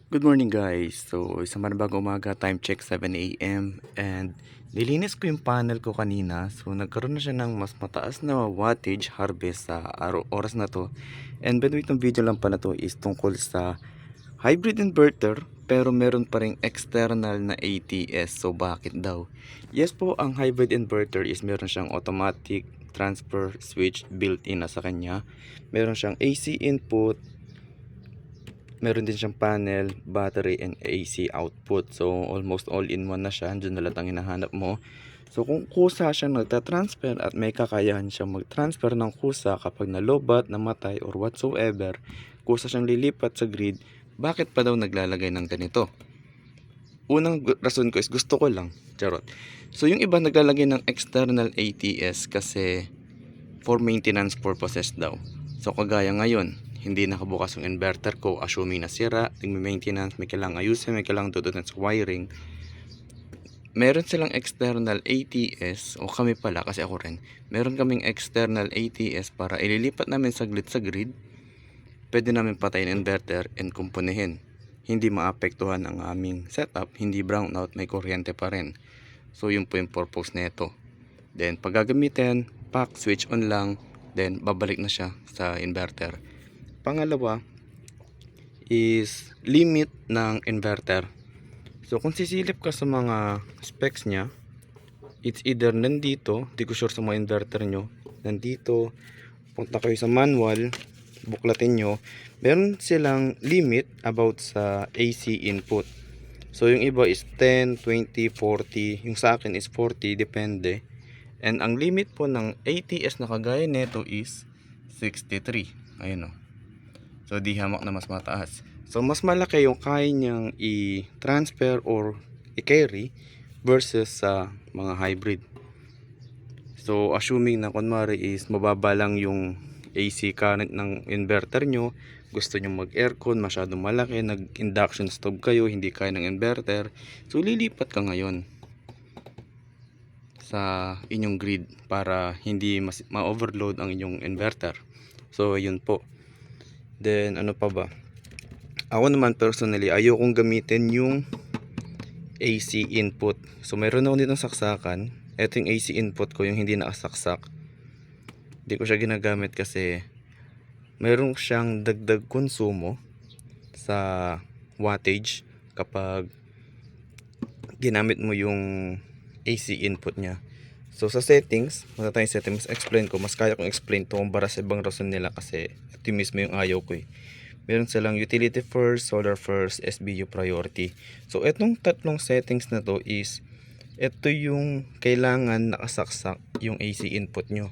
Good morning guys. So, isang panibagong umaga, time check 7 a.m. and nilinis ko yung panel ko kanina. So, nagkaroon na siya ng mas mataas na wattage harvest sa oras na to. And by the way, itong video lang pala to is tungkol sa hybrid inverter pero meron pa ring external na ATS. So, bakit daw? Yes po, ang hybrid inverter is meron siyang automatic transfer switch built-in na sa kanya. Meron siyang AC input, meron din siyang panel, battery, and AC output. So, almost all-in-one na siya. Diyan na lahat ang hinahanap mo. So, kung kusa siyang nagtatransfer at may kakayahan siyang mag-transfer ng kusa kapag nalobat, namatay, or whatsoever, kusa siyang lilipat sa grid, bakit pa daw naglalagay ng ganito? Unang rason ko is gusto ko lang. Charot. So, yung iba naglalagay ng external ATS kasi for maintenance purposes daw. So kagaya ngayon, hindi nakabukas yung inverter ko, assuming na sira, tingmi-maintenance, may kailangang ayusin, may kailangang tutunan sa wiring. Meron silang external ATS, o kami pala kasi ako rin, meron kaming external ATS para ililipat namin saglit sa grid. Pwede namin patayin inverter and kumpunihin. Hindi maapektuhan ang aming setup, hindi brownout, may kuryente pa rin. So yun po yung purpose nito. Then pag gagamitin, pack, switch on lang, then babalik na siya sa inverter. Pangalawa is limit ng inverter. So kung sisilip ka sa mga specs niya, it's either nandito, di ko sure sa mga inverter nyo, nandito, punta kayo sa manual, buklatin nyo, meron silang limit about sa AC input. So yung iba is 10, 20, 40, yung sa akin is 40, depende. And ang limit po ng ATS na kagaya nito is 63. Ayun o. So di hamak na mas mataas. So mas malaki yung kaya niyang i-transfer or i-carry versus sa mga hybrid. So assuming na kunwari is mababa lang yung AC current ng inverter nyo, gusto nyo mag aircon, masyadong malaki, nag induction stove kayo, hindi kaya ng inverter, so lilipat ka ngayon sa inyong grid para hindi ma-overload ang inyong inverter. So yun po. Then ano pa ba? Ako naman personally, ayokong gamitin yung AC input. So meron ako ditong saksakan. Ito yung AC input ko, yung hindi nakasaksak. Hindi ko siya ginagamit kasi meron siyang dagdag konsumo sa wattage kapag ginamit mo yung AC input niya. So sa settings, muna tayong settings, explain ko. Mas kaya kong explain to kumpara sa ibang rason nila kasi ito mismo yung ayaw ko eh. Meron silang utility first, solar first, SBU priority. So etong tatlong settings na to is, ito yung kailangan nakasaksak yung AC input nyo.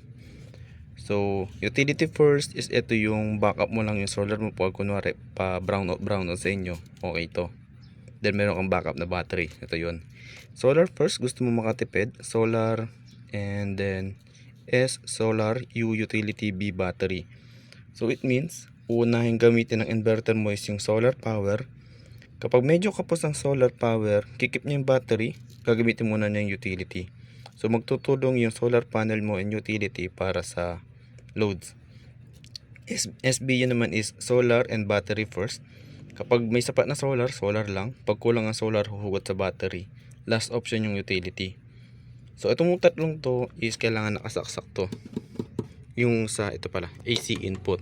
So utility first is ito yung backup mo lang yung solar mo pag kunwari pa brownout sa inyo. Okay to. Then meron kang backup na battery. Ito yun. Solar first, gusto mo makatipid. Solar, and then S solar, U utility, B battery. So it means unahin gamitin ng inverter mo is yung solar power. Kapag medyo kapos ang solar power, kikip niya yung battery, gagamitin muna niya yung utility. So magtutulong yung solar panel mo and utility para sa loads. SBU naman is solar and battery first. Kapag may sapat na solar, solar lang. Pag kulang ang solar, huhugot sa battery. Last option yung utility. So itong tatlong to is kailangan nakasaksak to. Yung sa ito pala, AC input.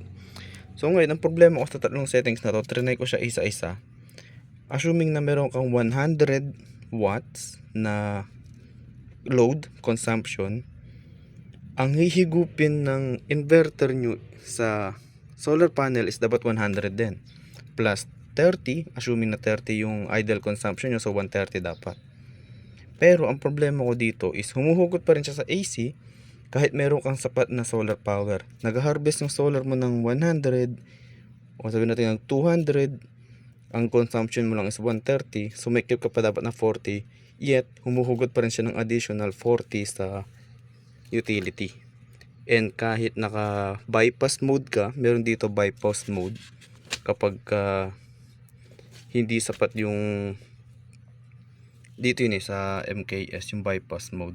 So ngayon, ang problema ko sa tatlong settings na to, trinay ko siya isa-isa. Assuming na meron kang 100 watts na load consumption, ang hihigupin ng inverter nyo sa solar panel is dapat 100 din. Plus 30, assuming na 30 yung idle consumption nyo, so 130 dapat. Pero ang problema ko dito is humuhugot pa rin siya sa AC kahit meron kang sapat na solar power. Nag-harvest yung solar mo ng 100 o sabihin natin ng 200, ang consumption mo lang is 130, so may keep ka pa dapat na 40, yet humuhugot pa rin siya ng additional 40 sa utility. And kahit naka bypass mode ka, meron dito bypass mode kapag hindi sapat yung dito yun sa MKS, yung bypass mode,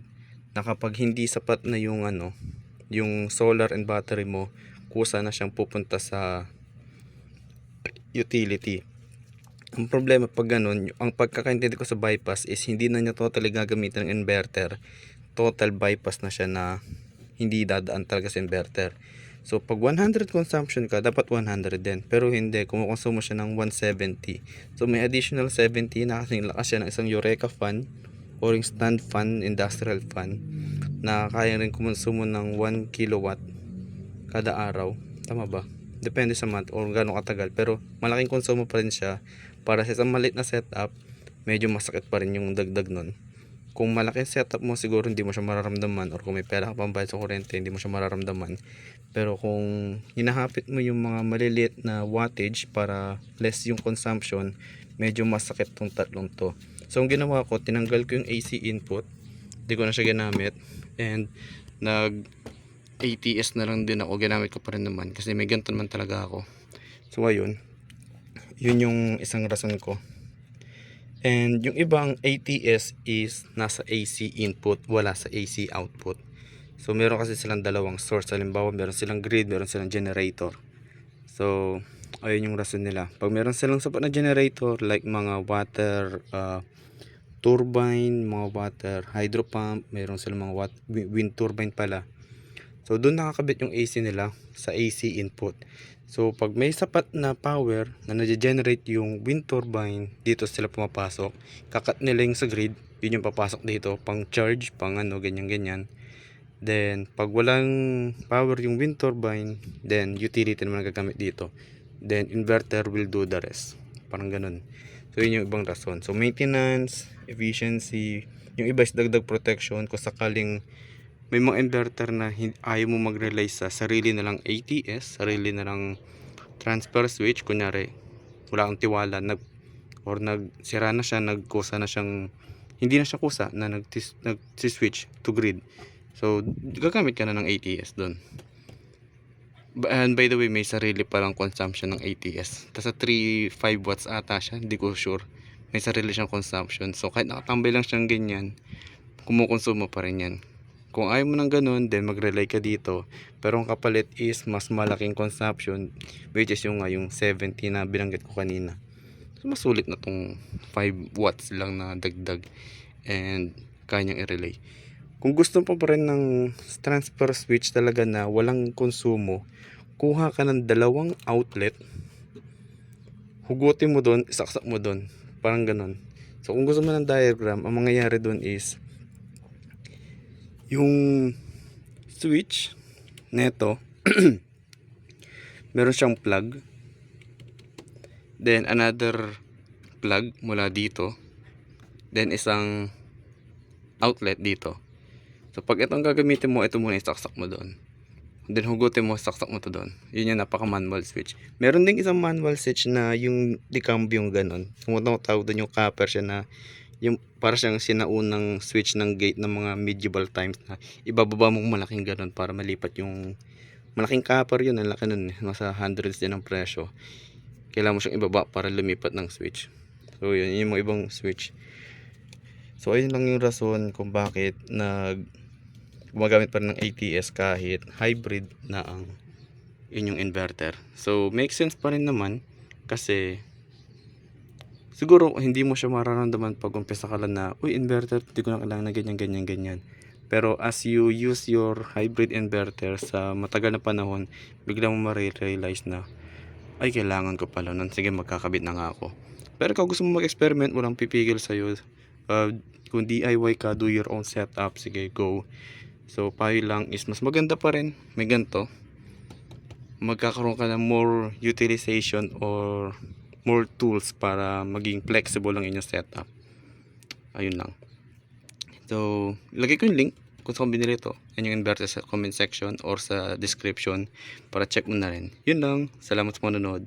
na kapag hindi sapat na yung yung solar and battery mo, kusa na siyang pupunta sa utility. Ang problema pag ganun, ang pagkakaintindi ko sa bypass is hindi na niya totally gagamitin ng inverter. Total bypass na siya na hindi dadaan talaga sa inverter. So pag 100 consumption ka, dapat 100 din. Pero hindi, kumukonsumo siya ng 170. So may additional 70 na kasing lakas siya ng isang Eureka fan or yung stand fan, industrial fan, na kaya rin kumonsumo ng 1 kilowatt kada araw. Tama ba? Depende sa month or gano'ng katagal. Pero malaking konsumo pa rin siya. Para sa isang maliit na setup, medyo masakit pa rin yung dagdag nun. Kung malaki setup mo, siguro hindi mo siya mararamdaman, or kung may pera ka pang bayad sa kuryente, hindi mo siya mararamdaman. Pero kung hinahapit mo yung mga maliliit na wattage para less yung consumption, medyo masakit tong tatlong to. So ang ginawa ko, tinanggal ko yung AC input, hindi ko na siya ginamit, and nag ATS na lang din ako, ginamit ko pa rin naman kasi may ganito naman talaga ako. So ayun, yun yung isang rason ko. And yung ibang ATS is nasa AC input, wala sa AC output. So meron kasi silang dalawang source. Halimbawa meron silang grid, meron silang generator. So ayun yung rason nila. Pag meron silang sapat na generator, like mga water turbine, mga water hydro pump, meron silang mga wind turbine pala. So doon nakakabit yung AC nila sa AC input. So pag may sapat na power na nage-generate yung wind turbine, dito sila pumapasok. Kakat nila yung sa grid, yun yung papasok dito, pang charge, pang ano, ganyan-ganyan. Then pag walang power yung wind turbine, then utility naman gagamit dito. Then inverter will do the rest. Parang ganun. So yun yung ibang rason. So maintenance, efficiency, yung iba is dagdag protection kung sakaling may mga inverter na ayaw mo mag-rely sa sarili na lang ATS, sarili na lang transfer switch. Kunyari wala kang tiwala, nagsira na siya, nagkusa na siyang, hindi na siya kusa na nag-switch to grid. So gagamit ka na ng ATS doon. And by the way, may sarili palang consumption ng ATS. Tapos sa 3-5 watts ata siya, hindi ko sure. May sarili siyang consumption. So kahit nakatambay lang siyang ganyan, kumukonsumo pa rin yan. Kung ayaw mo ng ganun, then mag-rely ka dito. Pero ang kapalit is mas malaking consumption, which is yung 70 na binanggit ko kanina. So mas sulit na tong 5 watts lang na dagdag, and kaya niyang i-relay. Kung gusto mo pa rin ng transfer switch talaga na walang konsumo, kuha ka ng dalawang outlet, hugutin mo doon, isaksak mo doon, parang ganun. So kung gusto mo ng diagram, ang mangyayari doon is yung switch neto meron siyang plug, then another plug mula dito, then isang outlet dito. So pag itong gagamitin mo, ito muna isaksak mo doon, then hugutin mo, saksak mo to doon. Yun yung napaka manual switch. Meron ding isang manual switch na yung decambio yung ganun. Tawag doon yung copper siya, na yung para siyang sinaunang switch ng gate ng mga medieval times, na ibababa mong malaking ganun para malipat yung malaking copper. Yun, ang laki nun, nasa hundreds din ang presyo. Kailangan mo siyang ibaba para lumipat ng switch. So yun, yung mga ibang switch. So ayun lang yung rason kung bakit gumagamit pa rin ng ATS kahit hybrid na ang inyong inverter. So makes sense pa rin naman, kasi siguro hindi mo siya mararamdaman pag umpisa ka lang na, uy, inverter, hindi ko na kailangan na ganyan. Pero as you use your hybrid inverter sa matagal na panahon, bigla mo ma-realize na, ay, kailangan ko pala nun, sige, magkakabit na nga ako. Pero kung gusto mo mag-experiment, walang pipigil sa'yo. Kung DIY ka, do your own setup, sige, go. So payo lang is mas maganda pa rin may ganito, magkakaroon ka ng more utilization or more tools para maging flexible ang inyong setup. Ayun lang. So lagay ko yung link kung saan binili ito, and yung inverter sa comment section or sa description para check mo na rin. Yun lang, salamat sa panonood.